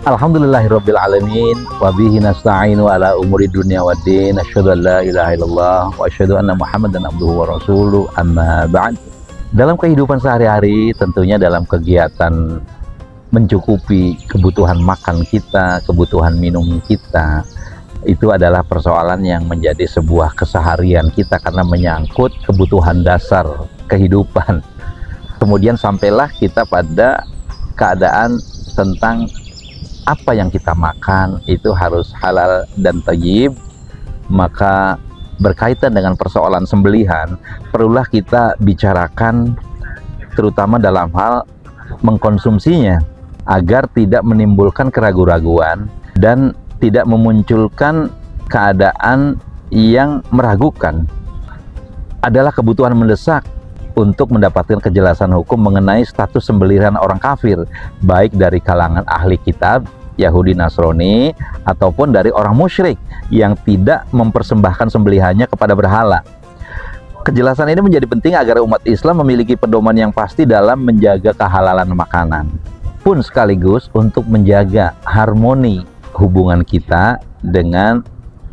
Alhamdulillahirabbil alamin wa bihi nasta'inu ala umuri dunya waddin. Asyhadu an la ilaha illallah wa asyhadu anna Muhammadan abduhu wa rasuluh. Amma ba'd. Dalam kehidupan sehari-hari, tentunya dalam kegiatan mencukupi kebutuhan makan kita, kebutuhan minum kita, itu adalah persoalan yang menjadi sebuah keseharian kita karena menyangkut kebutuhan dasar kehidupan. Kemudian sampailah kita pada keadaan tentang apa yang kita makan itu harus halal dan thayyib. Maka berkaitan dengan persoalan sembelihan, perlulah kita bicarakan terutama dalam hal mengkonsumsinya agar tidak menimbulkan keraguan-raguan dan tidak memunculkan keadaan yang meragukan. Adalah kebutuhan mendesak untuk mendapatkan kejelasan hukum mengenai status sembelihan orang kafir, baik dari kalangan ahli kitab Yahudi Nasrani ataupun dari orang musyrik yang tidak mempersembahkan sembelihannya kepada berhala. Kejelasan ini menjadi penting agar umat Islam memiliki pedoman yang pasti dalam menjaga kehalalan makanan, pun sekaligus untuk menjaga harmoni hubungan kita dengan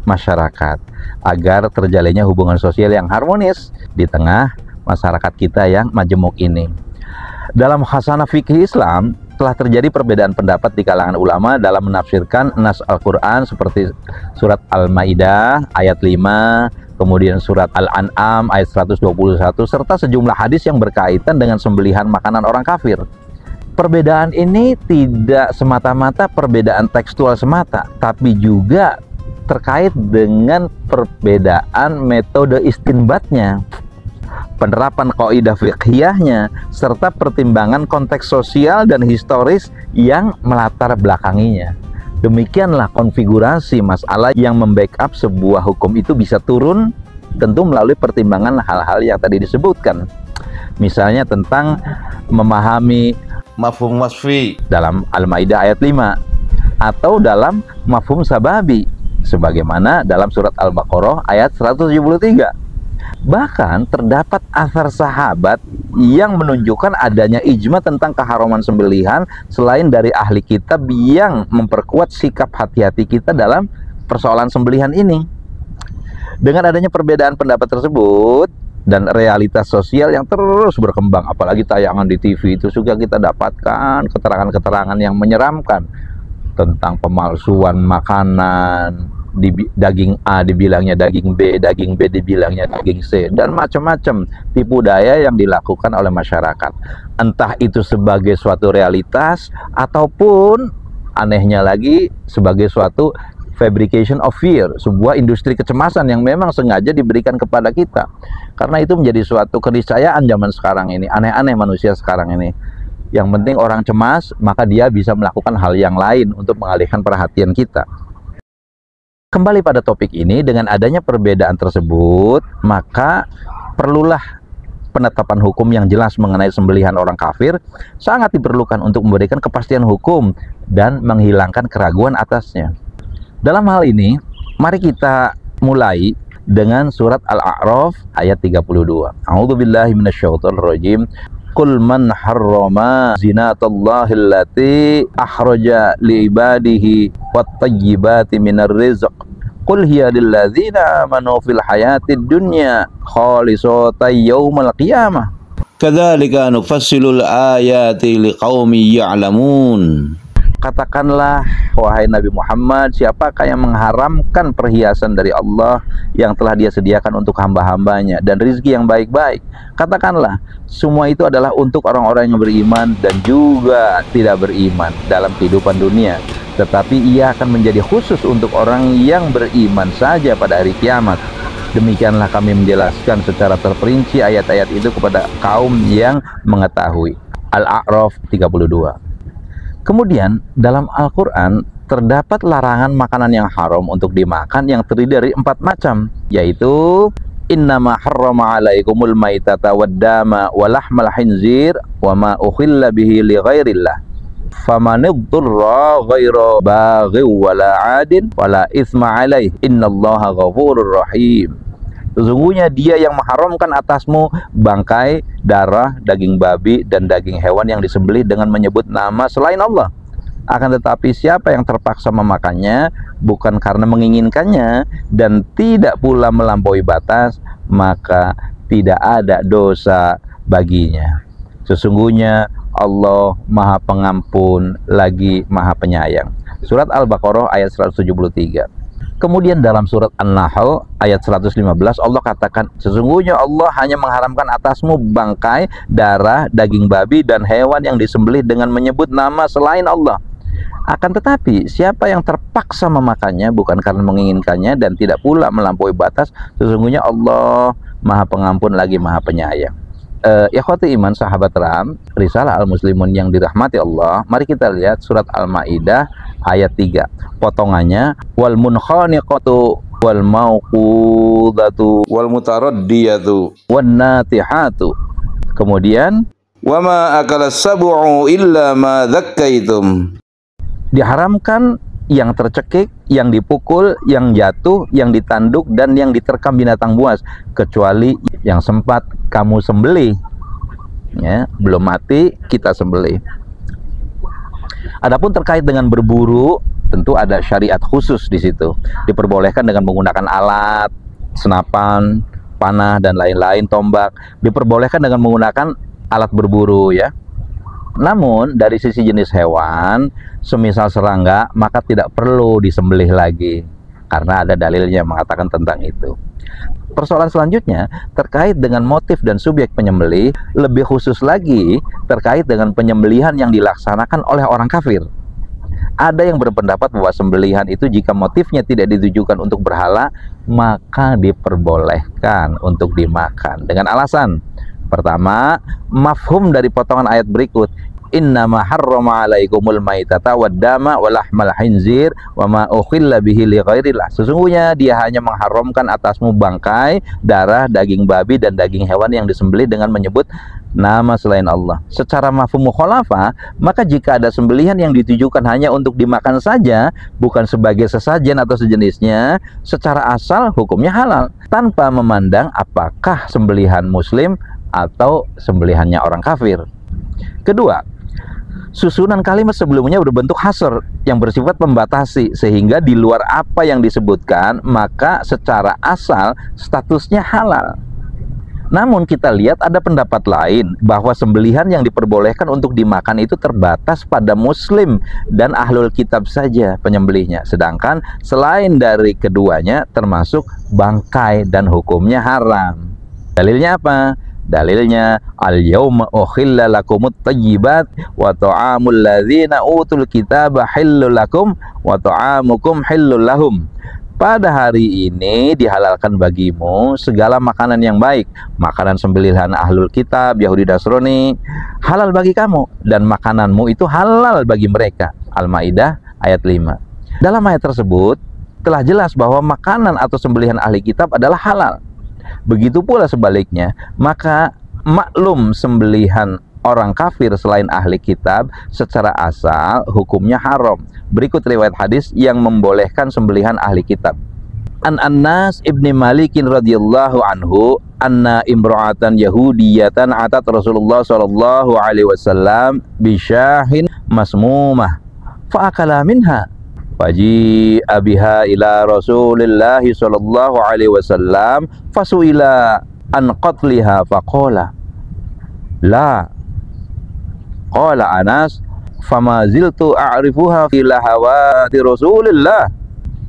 masyarakat agar terjalinnya hubungan sosial yang harmonis di tengah masyarakat kita yang majemuk ini. Dalam khasanah fikih Islam telah terjadi perbedaan pendapat di kalangan ulama dalam menafsirkan nas Al-Quran seperti surat Al-Maidah ayat 5, kemudian surat Al-An'am ayat 121, serta sejumlah hadis yang berkaitan dengan sembelihan makanan orang kafir. Perbedaan ini tidak semata-mata perbedaan tekstual semata, tapi juga terkait dengan perbedaan metode istinbatnya, penerapan kaidah fiqhiyahnya, serta pertimbangan konteks sosial dan historis yang melatar belakanginya. Demikianlah konfigurasi masalah yang membackup sebuah hukum itu bisa turun, tentu melalui pertimbangan hal-hal yang tadi disebutkan. Misalnya tentang memahami mafhum wasfi dalam Al-Maidah ayat 5 atau dalam mafhum sababi sebagaimana dalam surat Al-Baqarah ayat 173. Bahkan terdapat asar sahabat yang menunjukkan adanya ijma tentang keharaman sembelihan selain dari ahli kitab yang memperkuat sikap hati-hati kita dalam persoalan sembelihan ini. Dengan adanya perbedaan pendapat tersebut dan realitas sosial yang terus berkembang, apalagi tayangan di TV itu juga kita dapatkan keterangan-keterangan yang menyeramkan tentang pemalsuan makanan. Di daging A dibilangnya daging B dibilangnya daging C, dan macam-macam tipu daya yang dilakukan oleh masyarakat, entah itu sebagai suatu realitas ataupun anehnya lagi sebagai suatu fabrication of fear, sebuah industri kecemasan yang memang sengaja diberikan kepada kita. Karena itu menjadi suatu keniscayaan zaman sekarang ini, aneh-aneh manusia sekarang ini. Yang penting orang cemas, maka dia bisa melakukan hal yang lain untuk mengalihkan perhatian kita. Kembali pada topik ini, dengan adanya perbedaan tersebut, maka perlulah penetapan hukum yang jelas mengenai sembelihan orang kafir sangat diperlukan untuk memberikan kepastian hukum dan menghilangkan keraguan atasnya. Dalam hal ini, mari kita mulai dengan surat Al-A'raf ayat 32. A'udzubillahi minasyaitonirrajim. Qul man harrama zinatallahi allati akhraja liibadihi wattayyibati minar rizq. Qul hiya lilladzina amanu fil hayatid dunya khalisatan yaumal qiyamah. Kadzalika nufassilul ayati liqaumin ya'lamun. Katakanlah, wahai Nabi Muhammad, siapakah yang mengharamkan perhiasan dari Allah yang telah Dia sediakan untuk hamba-hambanya dan rizki yang baik-baik? Katakanlah, semua itu adalah untuk orang-orang yang beriman dan juga tidak beriman dalam kehidupan dunia, tetapi ia akan menjadi khusus untuk orang yang beriman saja pada hari kiamat. Demikianlah kami menjelaskan secara terperinci ayat-ayat itu kepada kaum yang mengetahui. Al-A'raf 32. Kemudian dalam Al-Quran terdapat larangan makanan yang haram untuk dimakan yang terdiri dari 4 macam, yaitu Innama harrama alaikumul maitata waddama walahmal khinzir wa ma ukhilla bihi li ghairillah. Faman idurra ghaira baghi wala adin wala itsma alaih. Innallaha ghafurur rahim. Sesungguhnya dia yang mengharamkan atasmu bangkai, darah, daging babi, dan daging hewan yang disembelih dengan menyebut nama selain Allah. Akan tetapi siapa yang terpaksa memakannya bukan karena menginginkannya dan tidak pula melampaui batas, maka tidak ada dosa baginya. Sesungguhnya Allah Maha Pengampun lagi Maha Penyayang. Surat Al-Baqarah ayat 173. Kemudian dalam surat An-Nahl ayat 115 Allah katakan, sesungguhnya Allah hanya mengharamkan atasmu bangkai, darah, daging babi, dan hewan yang disembelih dengan menyebut nama selain Allah. Akan tetapi siapa yang terpaksa memakannya bukan karena menginginkannya dan tidak pula melampaui batas, sesungguhnya Allah Maha Pengampun lagi Maha Penyayang. Ikhwati iman, sahabat Ram, Risalah Al-Muslimun yang dirahmati Allah, mari kita lihat surat Al-Maidah ayat 3. Potongannya, wal munkhaniqatu wal mauqudatu wal mutaraddiyatu wan natihatu. Kemudian, wa ma akalas sab'u illa ma dzakkaitum. Diharamkan yang tercekik, yang dipukul, yang jatuh, yang ditanduk, dan yang diterkam binatang buas, kecuali yang sempat kamu sembelih, ya, belum mati kita sembelih. Adapun terkait dengan berburu, tentu ada syariat khusus di situ. Diperbolehkan dengan menggunakan alat, senapan, panah, dan lain-lain, tombak. Diperbolehkan dengan menggunakan alat berburu, ya. Namun dari sisi jenis hewan, semisal serangga, maka tidak perlu disembelih lagi karena ada dalilnya mengatakan tentang itu. Persoalan selanjutnya terkait dengan motif dan subjek penyembelih, lebih khusus lagi terkait dengan penyembelihan yang dilaksanakan oleh orang kafir. Ada yang berpendapat bahwa sembelihan itu jika motifnya tidak ditujukan untuk berhala, maka diperbolehkan untuk dimakan dengan alasan pertama, mafhum dari potongan ayat berikut, innama harrama alaikumul maitata waddama walahmal khinzir wa ma ukhilla bihi li ghairillah. Sesungguhnya dia hanya mengharamkan atasmu bangkai, darah, daging babi, dan daging hewan yang disembelih dengan menyebut nama selain Allah. Secara mafhum mukhalafah, maka jika ada sembelihan yang ditujukan hanya untuk dimakan saja, bukan sebagai sesajen atau sejenisnya, secara asal hukumnya halal, tanpa memandang apakah sembelihan muslim atau sembelihannya orang kafir. Kedua, susunan kalimat sebelumnya berbentuk hasr yang bersifat membatasi, sehingga di luar apa yang disebutkan maka secara asal statusnya halal. Namun kita lihat ada pendapat lain bahwa sembelihan yang diperbolehkan untuk dimakan itu terbatas pada muslim dan ahlul kitab saja penyembelihnya, sedangkan selain dari keduanya termasuk bangkai dan hukumnya haram. Dalilnya apa? Dalilnya, al-yawma ukhilla lakumut thayyibat wa ta'amul ladzina utul kitaba hillul lakum wa ta'amukum hillul lahum. Pada hari ini dihalalkan bagimu segala makanan yang baik, makanan sembelihan ahlul kitab, Yahudi Nasrani, halal bagi kamu, dan makananmu itu halal bagi mereka. Al-Maidah ayat 5. Dalam ayat tersebut telah jelas bahwa makanan atau sembelihan ahli kitab adalah halal. Begitu pula sebaliknya, maka maklum sembelihan orang kafir selain ahli kitab secara asal hukumnya haram. Berikut riwayat hadis yang membolehkan sembelihan ahli kitab. An Anas ibni Malikin radhiyallahu anhu anna imra'atan yahudiyatan atat Rasulullah sallallahu alaihi wasallam bisyahin masmumah fa'akala minha faji'a biha ila Rasulillahi sallallahu alaihi wasallam fasuila an qatliha faqala la. Qala Anas fama ziltu a'rifuha fi lahawati Rasulillah.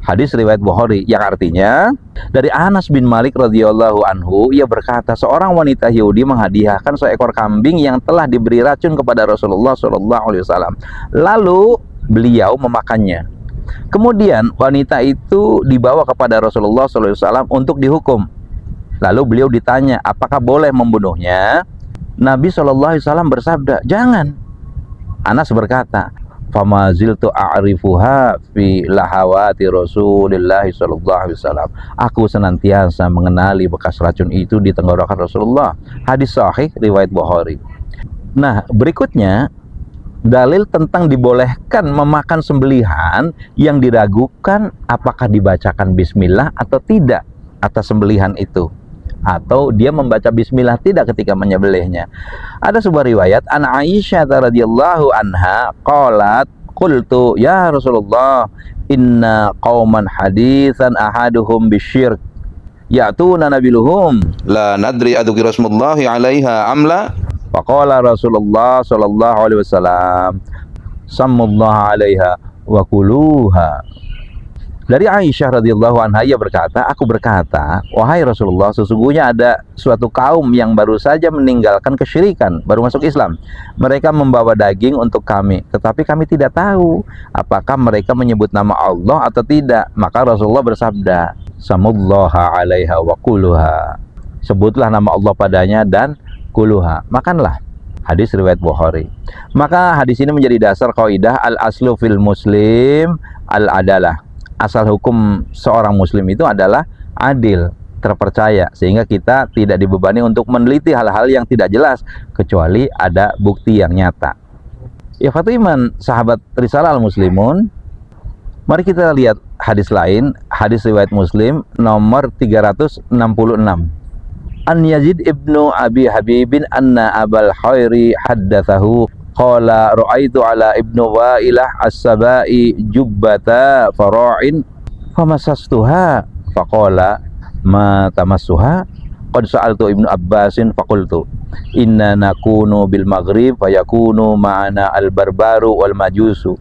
Hadis riwayat Bukhari, yang artinya dari Anas bin Malik radhiyallahu anhu, ia berkata, seorang wanita Yahudi menghadiahkan seekor kambing yang telah diberi racun kepada Rasulullah sallallahu alaihi wasallam. Lalu beliau memakannya. Kemudian wanita itu dibawa kepada Rasulullah SAW untuk dihukum. Lalu beliau ditanya, apakah boleh membunuhnya? Nabi SAW bersabda, jangan. Anas berkata, fama ziltu a'rifuha fi lahawati Rasulillah sallallahu alaihi wasallam. Aku senantiasa mengenali bekas racun itu di tenggorokan Rasulullah. Hadis sahih riwayat Bukhari. Nah, berikutnya dalil tentang dibolehkan memakan sembelihan yang diragukan apakah dibacakan bismillah atau tidak atas sembelihan itu, atau dia membaca bismillah tidak ketika menyembelihnya. Ada sebuah riwayat an Aisyah radhiyallahu anha qalat qultu ya Rasulullah inna qauman haditsan ahaduhum bisyirk ya'tuna nabiluhum la nadri adzkira rasulullahi 'alaiha amla. Faqala Rasulullah sallallahu alaihi wasallam sammullaha 'alaiha wa kuluha. Dari Aisyah radhiyallahu anha, ia berkata, aku berkata, wahai Rasulullah, sesungguhnya ada suatu kaum yang baru saja meninggalkan kesyirikan, baru masuk Islam. Mereka membawa daging untuk kami, tetapi kami tidak tahu apakah mereka menyebut nama Allah atau tidak. Maka Rasulullah bersabda, sammullaha 'alaiha wa kuluha. Sebutlah nama Allah padanya dan kuluha, makanlah. Hadis riwayat Bukhari. Maka hadis ini menjadi dasar kaidah al-aslu fil muslim al-adalah. Asal hukum seorang muslim itu adalah adil, terpercaya, sehingga kita tidak dibebani untuk meneliti hal-hal yang tidak jelas kecuali ada bukti yang nyata. Ya Fatiman, sahabat Risalah Al-Muslimun, mari kita lihat hadis lain, hadis riwayat Muslim nomor 366. An Yazid ibnu Abi Habibin anna Abal Khairi haddatsahu qala ra'aitu ala ibnu Wa'ilah as-Sabai jubbata fara'in famasastuha faqala ma tamassuha qad sa'altu ibnu Abbasin faqultu inna nakunu bil maghrib fayakunu ma'ana al-barbaru wal majusu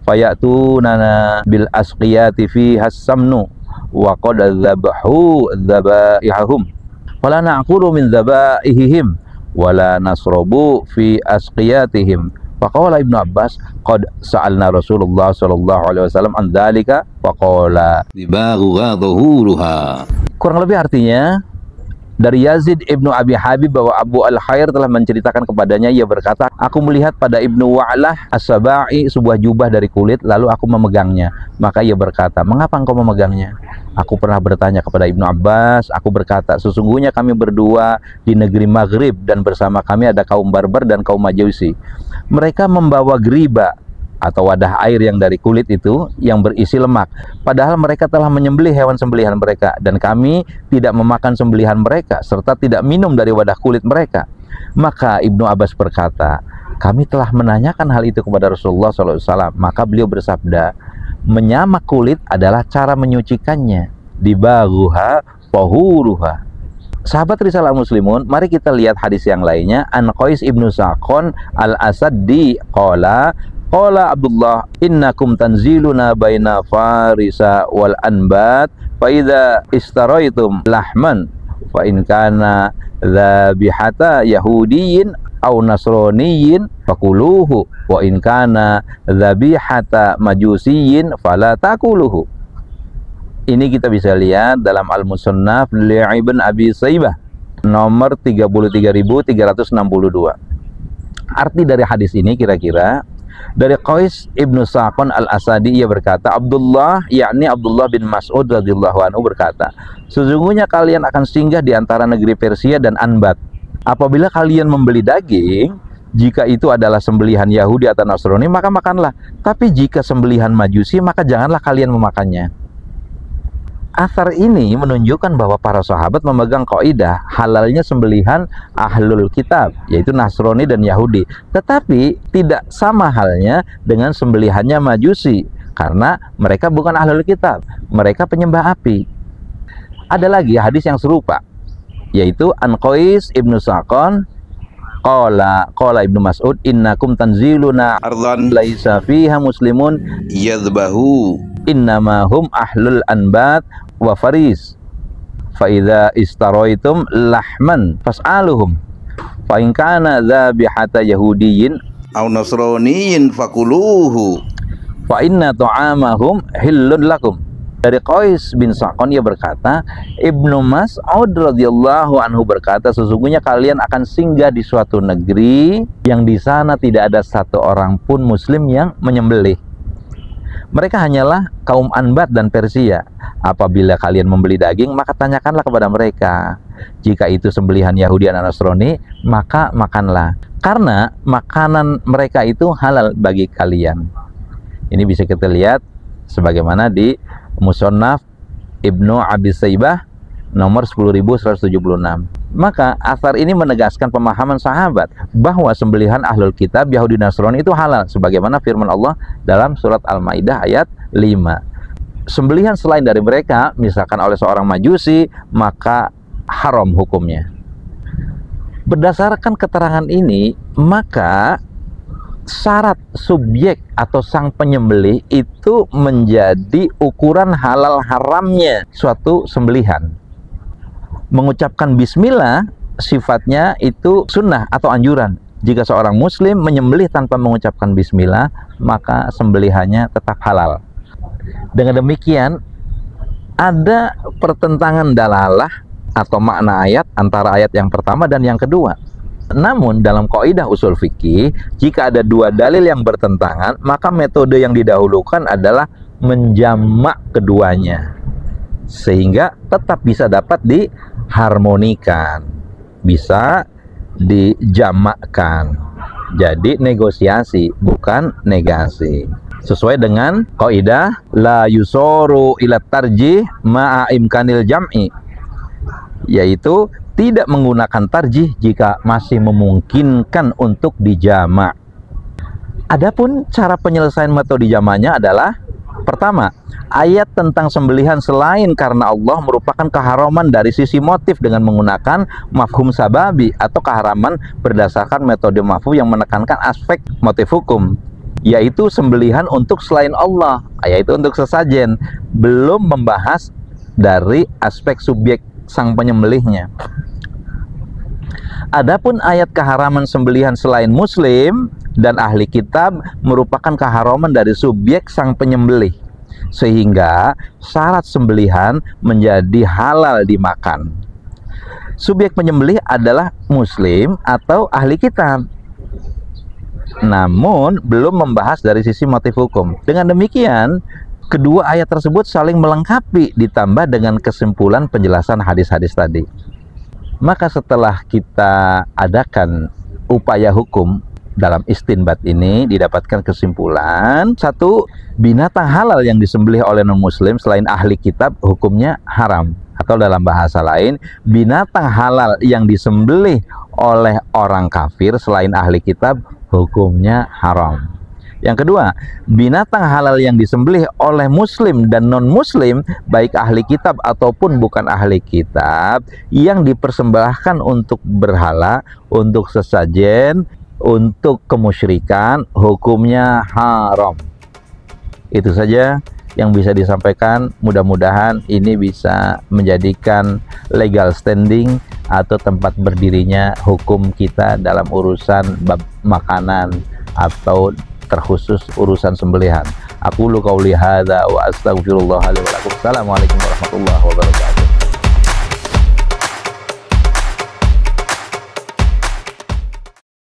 fayatuna bil asqiyati fiha as-samnu wa qad dzabahu dzabaihum wala na'kulu min dzabaihim wala nasrobu fi asqiyatihim. Faqala Ibnu Abbas qad sa'alna Rasulullah sallallahu alaihi wasallam an dzalika faqala dibaghuha dhuhuruha. Kurang lebih artinya dari Yazid ibnu Abi Habib bahwa Abu Al-Khair telah menceritakan kepadanya, ia berkata, aku melihat pada Ibnu Wa'lah as-Sabai sebuah jubah dari kulit, lalu aku memegangnya. Maka ia berkata, mengapa engkau memegangnya? Aku pernah bertanya kepada Ibnu Abbas, aku berkata, sesungguhnya kami berdua di negeri Maghrib dan bersama kami ada kaum Barbar dan kaum Majusi. Mereka membawa geriba atau wadah air yang dari kulit itu yang berisi lemak, padahal mereka telah menyembelih hewan sembelihan mereka, dan kami tidak memakan sembelihan mereka serta tidak minum dari wadah kulit mereka. Maka Ibnu Abbas berkata, kami telah menanyakan hal itu kepada Rasulullah SAW. Maka beliau bersabda, menyamak kulit adalah cara menyucikannya, dibaghuha tahuruha. Sahabat Risalah Muslimun, mari kita lihat hadis yang lainnya. An Qais ibnu Saqon al-Asaddi qala qala Abdullah innakum tanziluna baina farisa wal anbat fa idza istaraitum lahman fa in kana dzabihata yahudiyyin aw nasraniyin fakuluhu wa in kana dzabihata majusiyyin fala takuluhu. Ini kita bisa lihat dalam Al-Musannaf li Ibn Abi Saibah nomor 33.362. Arti dari hadis ini kira-kira dari Qais ibnu Saqon al-Asadi, ia berkata, Abdullah, yakni Abdullah bin Mas'ud radhiyallahu anhu berkata, sesungguhnya kalian akan singgah di antara negeri Persia dan Anbat. Apabila kalian membeli daging, jika itu adalah sembelihan Yahudi atau Nasrani, maka makanlah. Tapi jika sembelihan Majusi, maka janganlah kalian memakannya. Athar ini menunjukkan bahwa para sahabat memegang kaidah halalnya sembelihan ahlul kitab, yaitu Nasrani dan Yahudi. Tetapi tidak sama halnya dengan sembelihannya Majusi, karena mereka bukan ahlul kitab, mereka penyembah api. Ada lagi hadis yang serupa, yaitu An Qais ibnu Saqon qala Ibnu Mas'ud innakum tanziluna ardhan laisa fiha muslimun yadhbahu innama hum ahlul anbat wa faris fa idza istaraitum lahman fas'aluhum fa in kana dzabihata yahudiyyin aw nasraniyin fakuluhu fa inna ta'amahum hillun lakum Dari Qais bin Sa'qan ia berkata, Ibnu Mas'ud radhiyallahu anhu berkata, sesungguhnya kalian akan singgah di suatu negeri yang di sana tidak ada satu orang pun muslim yang menyembelih. Mereka hanyalah kaum Anbat dan Persia. Apabila kalian membeli daging, maka tanyakanlah kepada mereka. Jika itu sembelihan Yahudi dan Nasrani, maka makanlah. Karena makanan mereka itu halal bagi kalian. Ini bisa kita lihat sebagaimana di Musannaf Ibnu Abi Saibah nomor 10.176. Maka asar ini menegaskan pemahaman sahabat bahwa sembelihan ahlul kitab Yahudi Nasrani itu halal sebagaimana firman Allah dalam surat Al-Maidah ayat 5. Sembelihan selain dari mereka, misalkan oleh seorang Majusi, maka haram hukumnya. Berdasarkan keterangan ini, maka syarat subjek atau sang penyembelih itu menjadi ukuran halal haramnya suatu sembelihan. Mengucapkan bismillah sifatnya itu sunnah atau anjuran. Jika seorang muslim menyembelih tanpa mengucapkan bismillah, maka sembelihannya tetap halal. Dengan demikian, ada pertentangan dalalah atau makna ayat antara ayat yang pertama dan yang kedua. Namun dalam kaidah usul fikih, jika ada dua dalil yang bertentangan, maka metode yang didahulukan adalah menjamak keduanya sehingga tetap bisa dapat diharmonikan, bisa dijamakkan. Jadi negosiasi bukan negasi. Sesuai dengan kaidah la yusoru ila tarjih ma'a imkanil jam'i, yaitu tidak menggunakan tarjih jika masih memungkinkan untuk dijamak. Adapun cara penyelesaian metode jamaknya adalah, pertama, ayat tentang sembelihan selain karena Allah merupakan keharaman dari sisi motif dengan menggunakan mafhum sababi atau keharaman berdasarkan metode mafhum yang menekankan aspek motif hukum, yaitu sembelihan untuk selain Allah, yaitu untuk sesajen, belum membahas dari aspek subjek sang penyembelihnya. Adapun ayat keharaman sembelihan selain muslim dan ahli kitab merupakan keharaman dari subjek sang penyembelih, sehingga syarat sembelihan menjadi halal dimakan. Subjek penyembelih adalah muslim atau ahli kitab, namun belum membahas dari sisi motif hukum. Dengan demikian, kedua ayat tersebut saling melengkapi ditambah dengan kesimpulan penjelasan hadis-hadis tadi. Maka setelah kita adakan upaya hukum dalam istinbat ini, didapatkan kesimpulan, satu, binatang halal yang disembelih oleh non-muslim selain ahli kitab hukumnya haram. Atau dalam bahasa lain, binatang halal yang disembelih oleh orang kafir selain ahli kitab hukumnya haram. Yang kedua, binatang halal yang disembelih oleh muslim dan non-muslim, baik ahli kitab ataupun bukan ahli kitab, yang dipersembahkan untuk berhala, untuk sesajen, untuk kemusyrikan, hukumnya haram. Itu saja yang bisa disampaikan. Mudah-mudahan ini bisa menjadikan legal standing atau tempat berdirinya hukum kita dalam urusan bab makanan atau terkhusus urusan sembelihan. Aqulu qauli hadza wa astaghfirullah li wa lakum. Assalamualaikum warahmatullahi wabarakatuh.